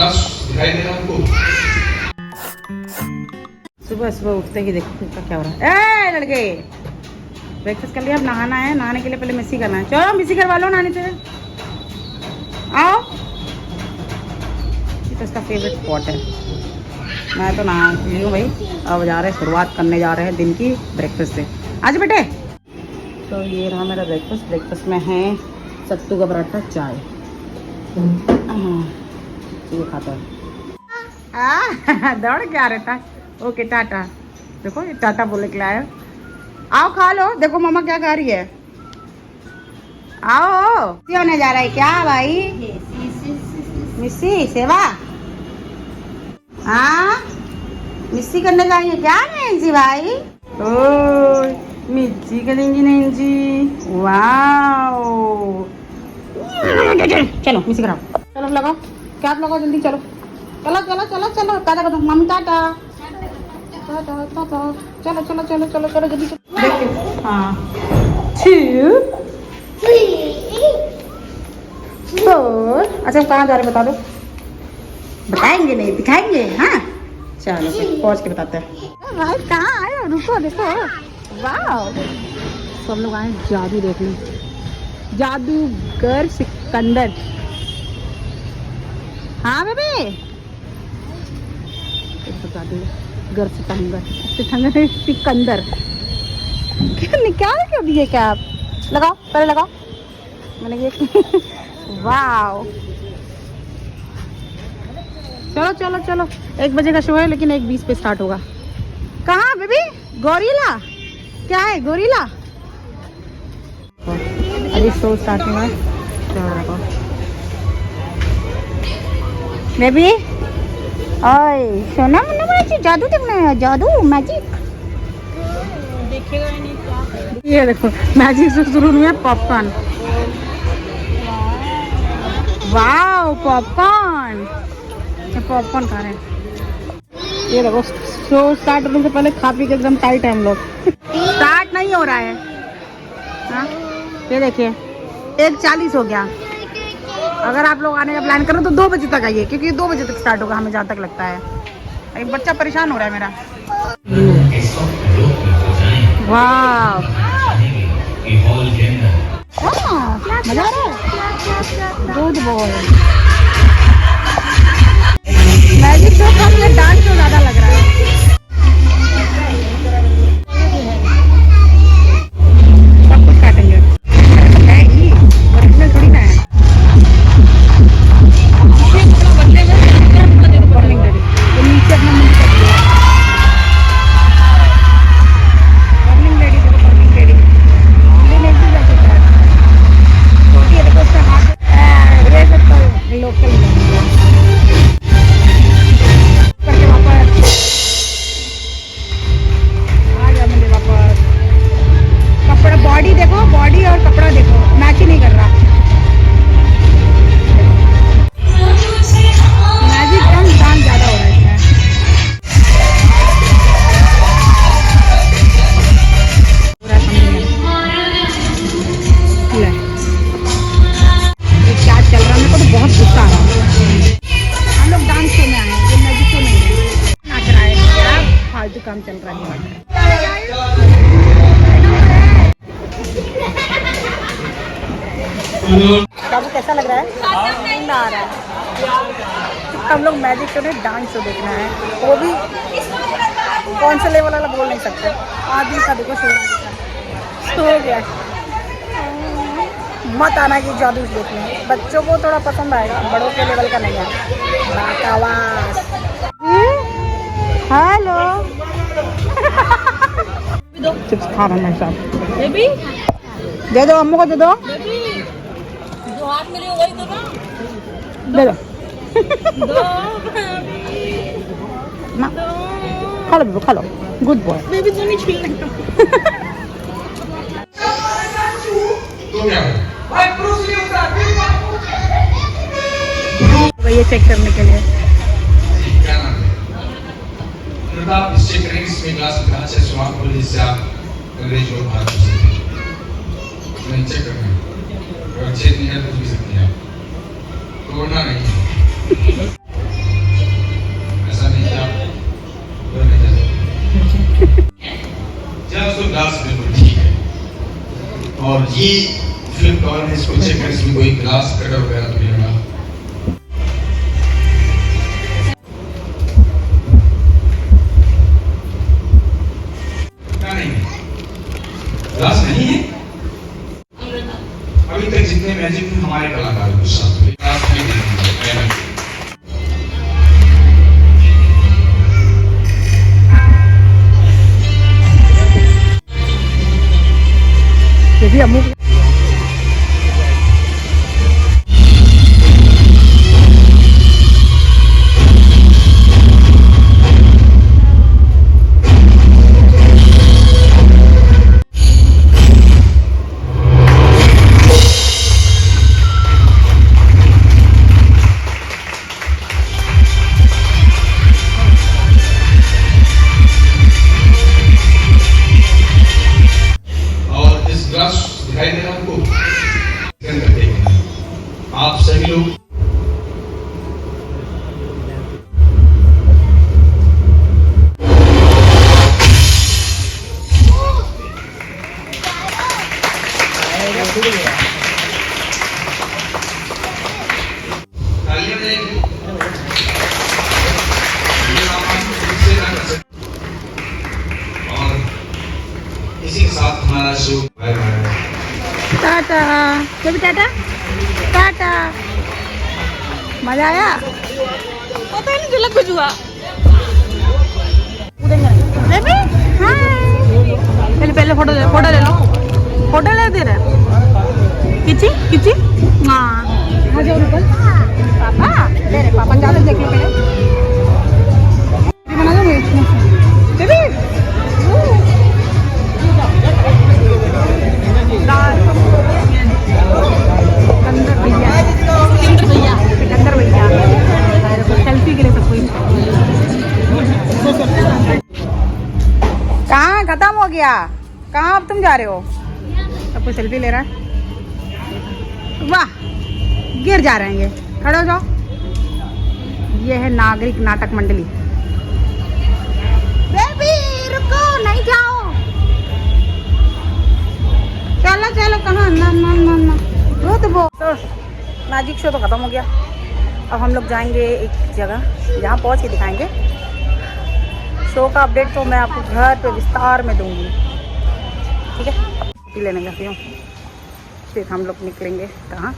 Glass दिखाई दे रहा है आपको? सुबह सुबह उठते ही देखो का क्या हो रहा है। ए लड़के, ब्रेकफास्ट कर लिया? अब नहाना है। नहाने के लिए पहले मिस्सी करना है। चलो मिस्सी करवा लो नहाने से। आओ, ये तो इसका फेवरेट स्पॉट है। मैं तो नहा ली हूँ भाई। अब जा रहे हैं, शुरुआत करने जा रहे हैं दिन की ब्रेकफास्ट से। आज बेटे, तो ये रहा मेरा ब्रेकफास्ट। ब्रेकफास्ट में है सत्तू का पराठा, चाय। ये खाता है। दौड़ क्या रहता है। ओके टाटा। देखो ये टाटा बोले के लाया। आओ खा लो। देखो मम्मा क्या खा रही है। आओ, क्यों होने जा रहा है क्या भाई? मिस्सी सेवा, हाँ मिस्सी करने जाएंगे क्या नैन्सी भाई? ओ मिर्ची करेंगी नैन्सी। वाओ, चलो मिस्सी कराओ। चलो लगाओ, कैप लगाओ जल्दी। चलो चलो चलो चलो चलो, टाटा करो मम्मी। टाटा टाटा टाटा। चलो चलो चलो चलो चलो जल्दी। देखिए हाँ, 2 4। अच्छा कहाँ जा रहे बता दो। बताएंगे नहीं, दिखाएंगे। हाँ चलो फिर पहुँच के बताते हैं। भाई कहाँ आए हो? रुको देखो। वाह, सब लोग आए जादू देखने। जादूगर सिकंदर। हाँ बेबी, जादूगर सिकंदर सिकंदर। निकाल क्यों दिए क्या? आप लगाओ पहले, लगाओ। मैंने ये वाह, चलो चलो चलो। 1 बजे का शो है, लेकिन 1:20 पे स्टार्ट होगा। कहाँ बेबी? गोरिल्ला क्या है? गोरिल्ला अभी शो स्टार्ट हुआ है। बेबी ओए सोना मुन्ना मैजिक, जादू देखना है। जादू मैजिक देखेगा ही नहीं क्या। ये देखो मैजिक से शुरू हुआ पॉपकॉर्न। वाओ पॉपकॉर्न, पॉपकॉर्न खा रहे हैं। ये देखो शो स्टार्ट होने से पहले खा पी के एकदम टाइट है हम लोग। स्टार्ट नहीं हो रहा है। हाँ ये देखिए 1:40 हो गया। अगर आप लोग आने का प्लान करो तो 2 बजे तक आइए, क्योंकि 2 बजे तक स्टार्ट होगा हमें जहाँ तक लगता है। अरे बच्चा परेशान हो रहा है मेरा। वाह मजा आ रहा है। दूध बॉल मैजिक शो कम या डांस शो ज़्यादा लग रहा है। सब कुछ काटेंगे है ही, ओरिजिनल थोड़ी ना है। बर्निंग रेडी, तो नीचे अपना मुंह कर दिया। बर्निंग रेडी, देखो बर्निंग रेडी। ये नहीं भी जा सकता है, क्योंकि ये देखो उसका हाथ ये सब तो लोकल करके वापस आ गया मुझे वापस। कपड़ा बॉडी देखो, बॉडी और कपड़ा देखो मैच ही नहीं कर रहा। मैजिक कम दाम ज़्यादा हो रहा है इसमें। पूरा ये क्या चल रहा है? मेरे को तो बहुत गुस्सा आ रहा है। हम लोग डांस शो में आए हैं, ये मैजिक शो नहीं है। नाच रहा है क्या फालतू काम चल रहा है। बाबू कैसा लग रहा है? नींद आ रहा है। हम लोग मैजिक शो में डांस शो देखना है, वो भी कौन से लेवल वाला बोल नहीं सकते। आदमी का देखो शो हो गया। मत आना कि जादू देखने, बच्चों को थोड़ा पसंद आएगा, बड़ों के लेवल का नहीं है। हेलो चिप्स खा रहा है साहब। बेबी दे दो, अम्मू को दे दो। जो हाथ में वही दो ना, दे दो ना। खा लो बेबी, खा लो। गुड बॉय बेबी, तो नहीं छीलने ये चेक करने के लिए। क्या नाम है? आप निश्चय करेंगे इसमें ग्लास में कहाँ से स्वाद बोले, जिससे आप अंग्रेज और भारत हो सकते हैं। चेक करना है, और चेक नहीं है तो पी सकते हैं आप, तोड़ना नहीं। और ये फिल्म कवर है, इसको चेक करें, इसमें कोई ग्लास कटर वगैरह तो नहीं लगा। क्या नहीं है? ग्लास नहीं है? अभी तक जितने मैजिक हमारे कलाकार के साथ हुए, ग्लास नहीं है। ये भी अम्मू दिखाई दे रहा है आपको? आप सभी लोग और इसी के साथ हमारा show bye bye. Tata baby, tata tata. मजा आया? पता ही नहीं चला कुछ हुआ। बेबी हाय, पहले फोटो ले लो, फोटो ले दे रहे। किची हाँ, आ जाओ ऊपर। पापा ले रहे, पापा जाओ देख लो पहले। बना दोगे बेबी? सिकंदर भैया सेल्फी के लिए सब कोई। कहाँ खत्म हो गया? कहाँ अब तुम जा रहे हो? सब कोई सेल्फी ले रहा है। वाह, गिर जा रहे हैं ये। खड़े हो जाओ। ये है नागरिक नाटक मंडली। बेबी रुको, नहीं जाओ। चलो चलो, कहाँ? ना तो मैजिक शो तो ख़त्म हो गया। अब हम लोग जाएंगे एक जगह जहाँ पहुँच के दिखाएंगे। शो का अपडेट तो मैं आपको घर पे विस्तार में दूंगी, ठीक है? छुट्टी लेने जाती हूँ, फिर हम लोग निकलेंगे कहाँ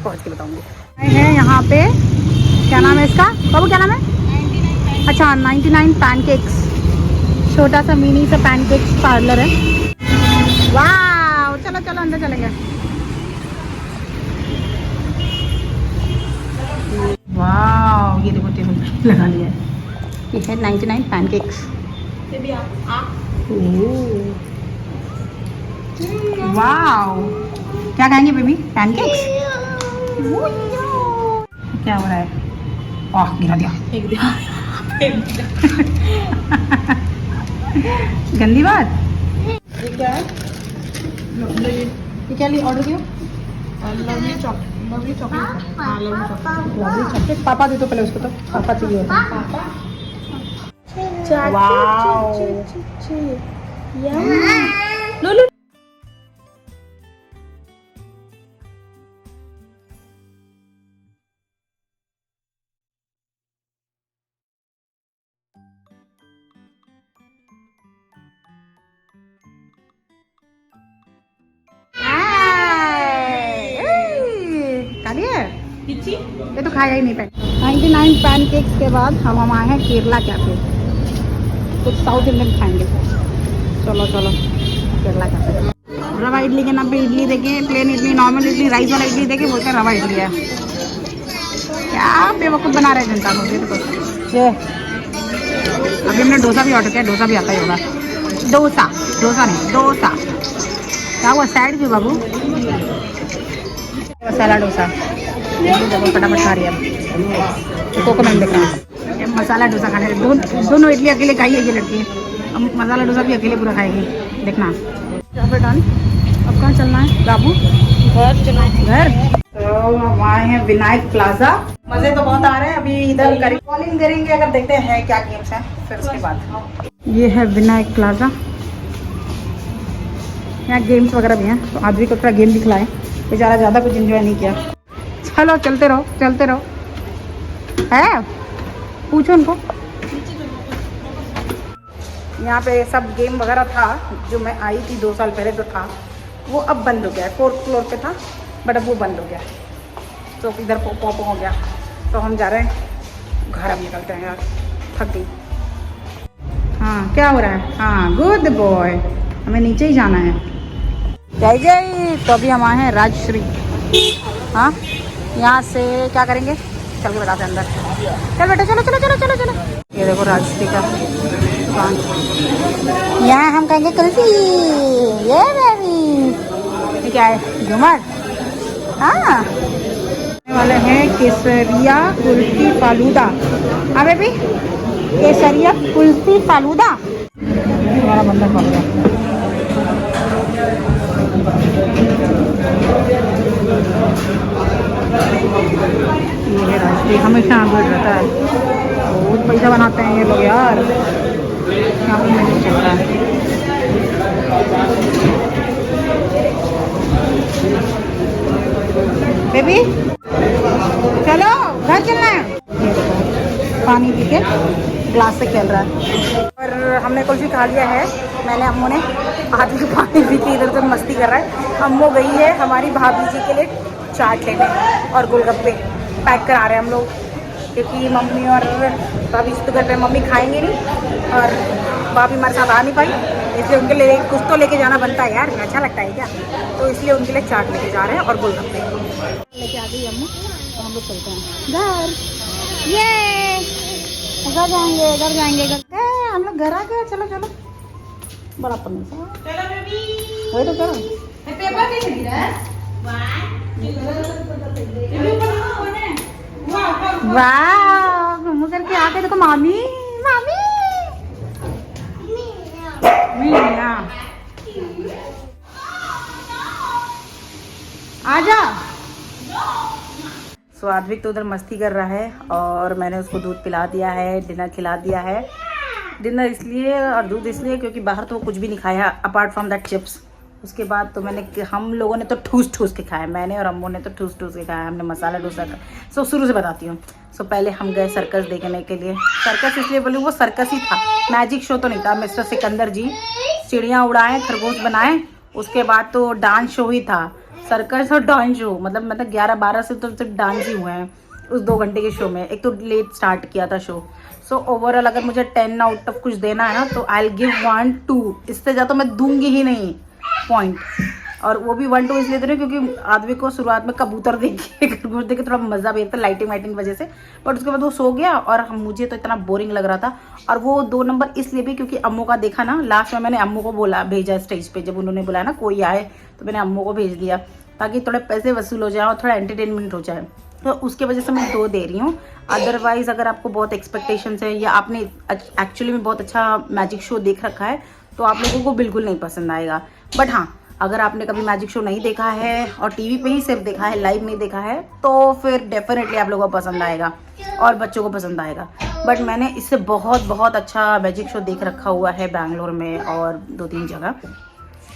पहुँच के बताऊँगी। है यहाँ पे, क्या नाम है इसका बाबू, क्या नाम है? अच्छा, 99 पैनकेक्स, छोटा सा मिनी सा पैनकेक्स पार्लर है। वाह, चलो चलो अंदर चलेंगे। वाह, ये देखो टेबल लगा लिया है। ये है 99 पैनकेक्स। वाह, क्या खाएंगे बेबी? पैनकेक्स? क्या हो रहा है? ओह, गिरा दिया। गंदी बात। ये क्या है? ये क्या लिए ऑर्डर किया? Lovely chocolate. पापा दे तो पहले उसको, तो पापा चाहिए होता है। लो ये तो खाया ही नहीं। 99 पैनकेक्स के बाद हम आए हैं केरला कैफे। कुछ साउथ इंडियन खाएंगे। चलो चलो, केरला कैफे। रवा इडली के नाम पे इडली देके, plain idli, normal idli, rice वाला इडली देके बोलते हैं रवा इडली है। क्या बेवकूफ़ बना रहे हैं जनता को। ये अभी हमने डोसा भी ऑर्डर किया, डोसा भी आता ही होगा। डोसा नहीं, डोसा। क्या हुआ, साइड भी बाबू? मसाला डोसा फटाफट खा रही है। कोकोनट देख रहा है। मसाला डोसा खाने, दोनों इडली अकेले खाई है ये लड़की। अब मसाला डोसा भी अकेले पूरा खाएगी, देखना। डन। अब कहाँ चलना है बाबू? घर चलना है। घर तो हम आए हैं विनायक प्लाजा। मजे तो बहुत आ रहे हैं। अभी इधर कॉलिंग करेंगे, अगर देखते हैं क्या गेम्स हैं, फिर उसके बाद। ये है विनायक प्लाजा। यहाँ गेम्स वगैरह भी हैं, तो आदमी को थोड़ा गेम दिखलाएं। बेचारा ज़्यादा कुछ एंजॉय नहीं किया। चलो चलते रहो चलते रहो। है पूछो उनको। यहाँ पे सब गेम वगैरह था जो मैं आई थी 2 साल पहले जो था, वो अब बंद हो गया है। 4th फ्लोर पे था बट अब वो बंद हो गया, तो इधर पॉप हो गया। तो हम जा रहे हैं घर, अब निकलते हैं यार, थक गई। हाँ क्या हो रहा है? हाँ गुड बॉय, हमें नीचे ही जाना है। जय जय। तो अभी हम आए हैं राजश्री। हाँ यहाँ से क्या करेंगे, चल के बताते हैं अंदर। चल बेटा चलो चलो चलो चलो चलो। ये देखो राजश्री का दुकान, यहाँ हम कहेंगे कुल्फी। ये बेबी ये क्या है, झूमर। हाँ वाले हैं केसरिया कुल्फी फालूदा। हाँ बेबी केसरिया कुल्फी फालूदा। हमारा बंदा खोल गया। ये है राजश्री, हमेशा आगे रहता है, बहुत पैसा बनाते हैं ये लोग यार। यहाँ पर मैजिक चल रहा है। बेबी चलो घर चलना है। पानी पी के ग्लास से खेल रहा है। और हमने कुल्फी खा लिया है, मैंने अम्मू ने आधी पानी पी के इधर उधर मस्ती कर रहा है। अम्मू गई है हमारी भाभी जी के लिए चाट लेने और गोलगप्पे पैक करा रहे हैं हम लोग, क्योंकि मम्मी और भाभी जी तो घर पे मम्मी खाएंगे नहीं और भाभी हमारे साथ आ नहीं पाई, इसलिए उनके लिए कुछ तो लेके जाना बनता है यार, अच्छा लगता है क्या, तो इसलिए उनके लिए चाट लेके जा रहे हैं और गोलगप्पे लेके आ गई अम्मू। तो हम लोग चलते हैं घर। ये घर जाएंगे घर जाएंगे घर। हम लोग घर आ गए, चलो चलो। बड़ा पन्नी सा वही तो करो। पेपर कैसे गिरा? वाह घूम करके आ गए। देखो मामी मामी मीना आजा। सो आद्विक तो उधर मस्ती कर रहा है और मैंने उसको दूध पिला दिया है, डिनर खिला दिया है। डिनर इसलिए और दूध इसलिए क्योंकि बाहर तो कुछ भी नहीं खाया अपार्ट फ्रॉम दैट चिप्स। उसके बाद तो हम लोगों ने तो ठूस के खाया, मैंने और अम्मू ने तो ठूस के खाया। हमने मसाला डोसा का। सो शुरू से बताती हूँ। सो पहले हम गए सर्कस देखने के लिए। सर्कस इसलिए बोलूँ वो सर्कस ही था, मैजिक शो तो नहीं था। मिस्टर सिकंदर जी चिड़ियाँ उड़ाएं, खरगोश बनाएं, उसके बाद तो डांस शो ही था। सर्कस और डांस शो मतलब 11-12 से तो सिर्फ डांस ही हुए हैं उस 2 घंटे के शो में। एक तो लेट स्टार्ट किया था शो। सो ओवरऑल अगर मुझे 10 आउट ऑफ कुछ देना है ना तो आई विल गिव 1-2, इससे ज़्यादा मैं दूंगी ही नहीं पॉइंट। और वो भी 1-2 इसलिए दे रही हूँ क्योंकि आदमी को शुरुआत में कबूतर देख के खरगोश देख के थोड़ा मज़ा भी आता लाइटिंग वाइटिंग वजह से, बट उसके बाद वो सो गया और मुझे तो इतना बोरिंग लग रहा था। और वो 2 नंबर इसलिए भी क्योंकि अम्मू का देखा ना, लास्ट में मैंने अम्मू को भेजा स्टेज पे, जब उन्होंने बुलाया ना कोई आए तो मैंने अम्मू को भेज दिया ताकि थोड़े पैसे वसूल हो जाए और थोड़ा एंटरटेनमेंट हो जाए, तो उसके वजह से मैं 2 दे रही हूँ। अदरवाइज़ अगर आपको बहुत एक्सपेक्टेशंस है या आपने एक्चुअली में बहुत अच्छा मैजिक शो देख रखा है तो आप लोगों को बिल्कुल नहीं पसंद आएगा। बट हाँ, अगर आपने कभी मैजिक शो नहीं देखा है और टीवी पे ही सिर्फ देखा है, लाइव नहीं देखा है, तो फिर डेफिनेटली आप लोगों को पसंद आएगा और बच्चों को पसंद आएगा। बट मैंने इससे बहुत अच्छा मैजिक शो देख रखा हुआ है बैंगलोर में और 2-3 जगह।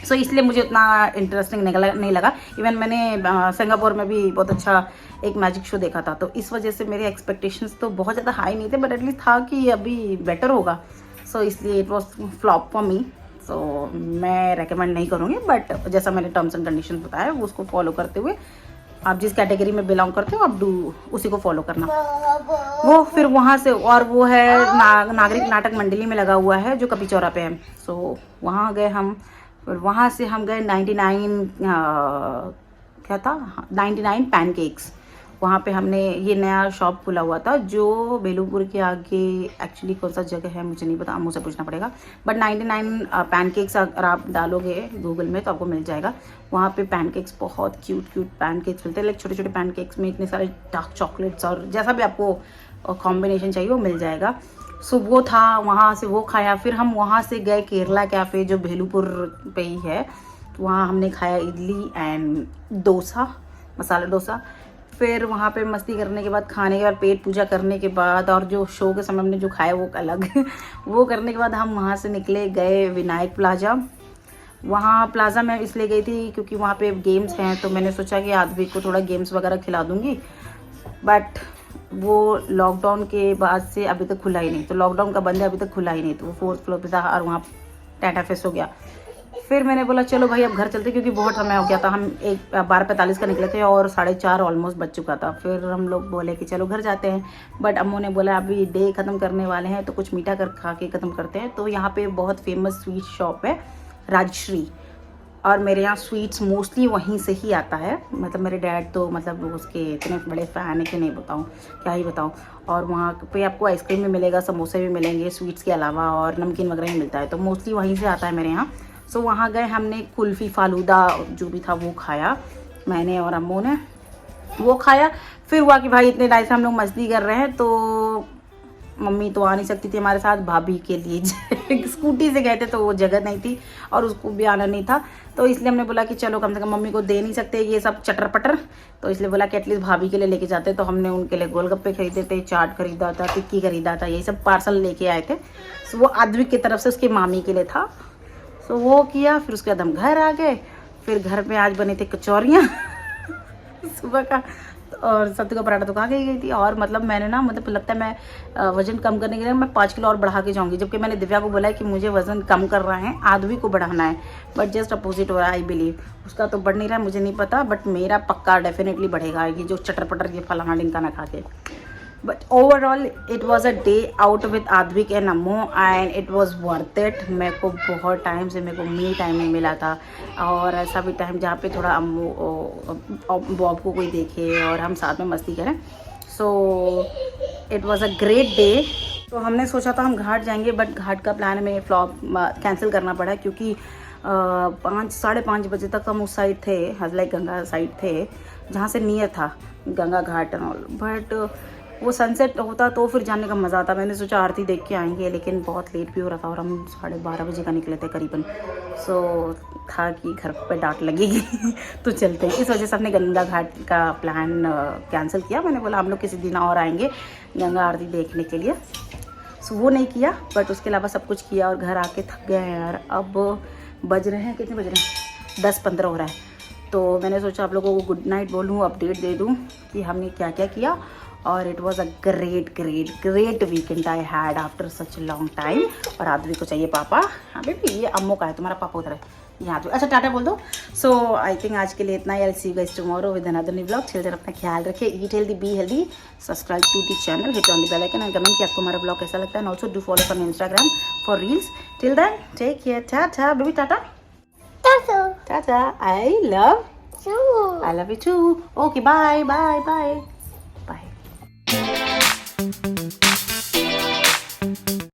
सो इसलिए मुझे उतना इंटरेस्टिंग नहीं लगा। इवन मैंने सिंगापुर में भी बहुत अच्छा एक मैजिक शो देखा था, तो इस वजह से मेरे एक्सपेक्टेशंस तो बहुत ज़्यादा हाई नहीं थे, बट एटलीस्ट था कि अभी बेटर होगा। सो इसलिए it was flop for me. So मैं रेकमेंड नहीं करूँगी, बट जैसा मैंने टर्म्स एंड कंडीशन बताया उसको फॉलो करते हुए आप जिस कैटेगरी में बिलोंग करते हो आप उसी को फॉलो करना। वो फिर वहाँ से और वो है नागरिक नाटक मंडली में लगा हुआ है जो कपी चौरा पे है। सो वहाँ गए हम, फिर वहाँ से हम गए 99 पैनकेक्स। वहाँ पे हमने ये नया शॉप खुला हुआ था जो बेलूपुर के आगे, एक्चुअली कौन सा जगह है मुझे नहीं पता, मुझे पूछना पड़ेगा, बट 99 पैनकेक्स अगर आप डालोगे गूगल में तो आपको मिल जाएगा। वहाँ पे पैनकेक्स बहुत क्यूट पैनकेक्स मिलते हैं, लाइक छोटे पैनकेक्स में इतने सारे डार्क चॉकलेट्स और जैसा भी आपको कॉम्बिनेशन चाहिए वो मिल जाएगा। सो वो था, वहाँ से वो खाया। फिर हम वहाँ से गए केरला कैफ़े जो बेलूपुर पे ही है, तो वहाँ हमने खाया इडली एंड डोसा, मसाला डोसा। फिर वहाँ पे मस्ती करने के बाद, खाने के बाद, पेट पूजा करने के बाद और जो शो के समय हमने जो खाया वो अलग वो करने के बाद हम वहाँ से निकले, गए विनायक प्लाजा। वहाँ प्लाजा में इसलिए गई थी क्योंकि वहाँ पे गेम्स हैं, तो मैंने सोचा कि आदमी को थोड़ा गेम्स वगैरह खिला दूँगी, बट वो लॉकडाउन के बाद से अभी तक खुला ही नहीं। तो लॉकडाउन का बंद है, अभी तक खुला ही नहीं, तो वो 4th फ्लोर पे था और वहाँ टाटा फेस हो गया। फिर मैंने बोला चलो भाई अब घर चलते, क्योंकि बहुत समय हो गया था। हम 12:45 का निकले थे और 4:30 ऑलमोस्ट बज चुका था। फिर हम लोग बोले कि चलो घर जाते हैं, बट अम्मू ने बोला अभी डे ख़त्म करने वाले हैं तो कुछ मीठा कर खा के ख़त्म करते हैं। तो यहाँ पे बहुत फेमस स्वीट शॉप है राजश्री, और मेरे यहाँ स्वीट्स मोस्टली वहीं से ही आता है। मतलब मेरे डैड तो मतलब उसके इतने बड़े फ़ैन है कि नहीं बताऊँ, क्या ही बताऊँ। और वहाँ पे आपको आइसक्रीम भी मिलेगा, समोसे भी मिलेंगे स्वीट्स के अलावा, और नमकीन वगैरह भी मिलता है, तो मोस्टली वहीं से आता है मेरे यहाँ। सो वहाँ गए, हमने कुल्फ़ी फालूदा जो भी था वो खाया, मैंने और अम्मू ने वो खाया। फिर हुआ कि भाई इतने टाइम से हम लोग मस्ती कर रहे हैं, तो मम्मी तो आ नहीं सकती थी हमारे साथ, भाभी के लिए स्कूटी से गए थे तो वो जगह नहीं थी और उसको भी आना नहीं था, तो इसलिए हमने बोला कि चलो कम से कम मम्मी को दे नहीं सकते ये सब चटर पटर, तो इसलिए बोला कि एटलीस्ट भाभी के लिए लेके जाते। तो हमने उनके लिए गोलगप्पे खरीदे थे, चाट खरीदा था, टिक्की खरीदा था, यही सब पार्सल लेके आए थे। सो वो आद्विक की तरफ से उसकी मामी के लिए था, सो वो किया। फिर उसके बाद हम घर आ गए। फिर घर में आज बनी थी कचौरियाँ सुबह का, और सत्तू का पराठा तो खा के गई थी। और मतलब मैंने ना, मतलब लगता है मैं वज़न कम करने के लिए मैं 5 किलो और बढ़ा के जाऊंगी, जबकि मैंने दिव्या को बोला है कि मुझे वज़न कम करना है, आदमी को बढ़ाना है, बट जस्ट अपोजिट हो रहा है। आई बिलीव उसका तो बढ़ नहीं रहा है, मुझे नहीं पता, बट मेरा पक्का डेफिनेटली बढ़ेगा ये जो चटर पटर ये फलाना ढिंका ना खा के। But overall it was a day out with Advik and Ammu and it was worth it. मेरे को बहुत टाइम से मेरे को मी टाइम नहीं मिला था, और ऐसा भी टाइम जहाँ पे थोड़ा अम्मू बॉब को कोई देखे और हम साथ में मस्ती करें। So it was a great day. तो हमने सोचा था हम घाट जाएंगे, बट घाट का प्लान हमें फ्लॉप कैंसिल करना पड़ा, क्योंकि 5-5:30 बजे तक हम उस साइड थे, हजलाई गंगा साइड थे, जहाँ से नियर था गंगा घाट एंड ऑल। बट वो सनसेट होता तो फिर जाने का मज़ा आता। मैंने सोचा आरती देख के आएंगे, लेकिन बहुत लेट भी हो रहा था और हम 12:30 बजे का निकले थे करीबन। सो था कि घर पे डांट लगेगी तो चलते हैं, इस वजह से हमने गंगा घाट का प्लान कैंसिल किया। मैंने बोला हम लोग किसी दिन और आएंगे गंगा आरती देखने के लिए। सो वो नहीं किया, बट उसके अलावा सब कुछ किया, और घर आके थक गए हैं यार। अब बज रहे हैं, कितने बज रहे हैं, 10:15 हो रहा है। तो मैंने सोचा आप लोगों को गुड नाइट बोलूँ, अपडेट दे दूँ कि हमने क्या क्या किया। और it was a great weekend I had after such long time. और आदमी को चाहिए पापा, हाँ बेबी ये अम्मू का है, तुम्हारा पापा उधर है, यहाँ तो अच्छा टाटा बोल दो। सो आई थिंक आज के लिए इतना ही। I see you guys tomorrow with another new vlog. Children अपना ख्याल रखिए, eat healthy, be healthy, subscribe to the channel, hit on the bell icon and comment कि आपको हमारा ब्लॉग कैसा लगता है, and also do follow on Instagram for reels. Till then take care, tata baby, tata tata, I love you too. Okay bye bye bye bye.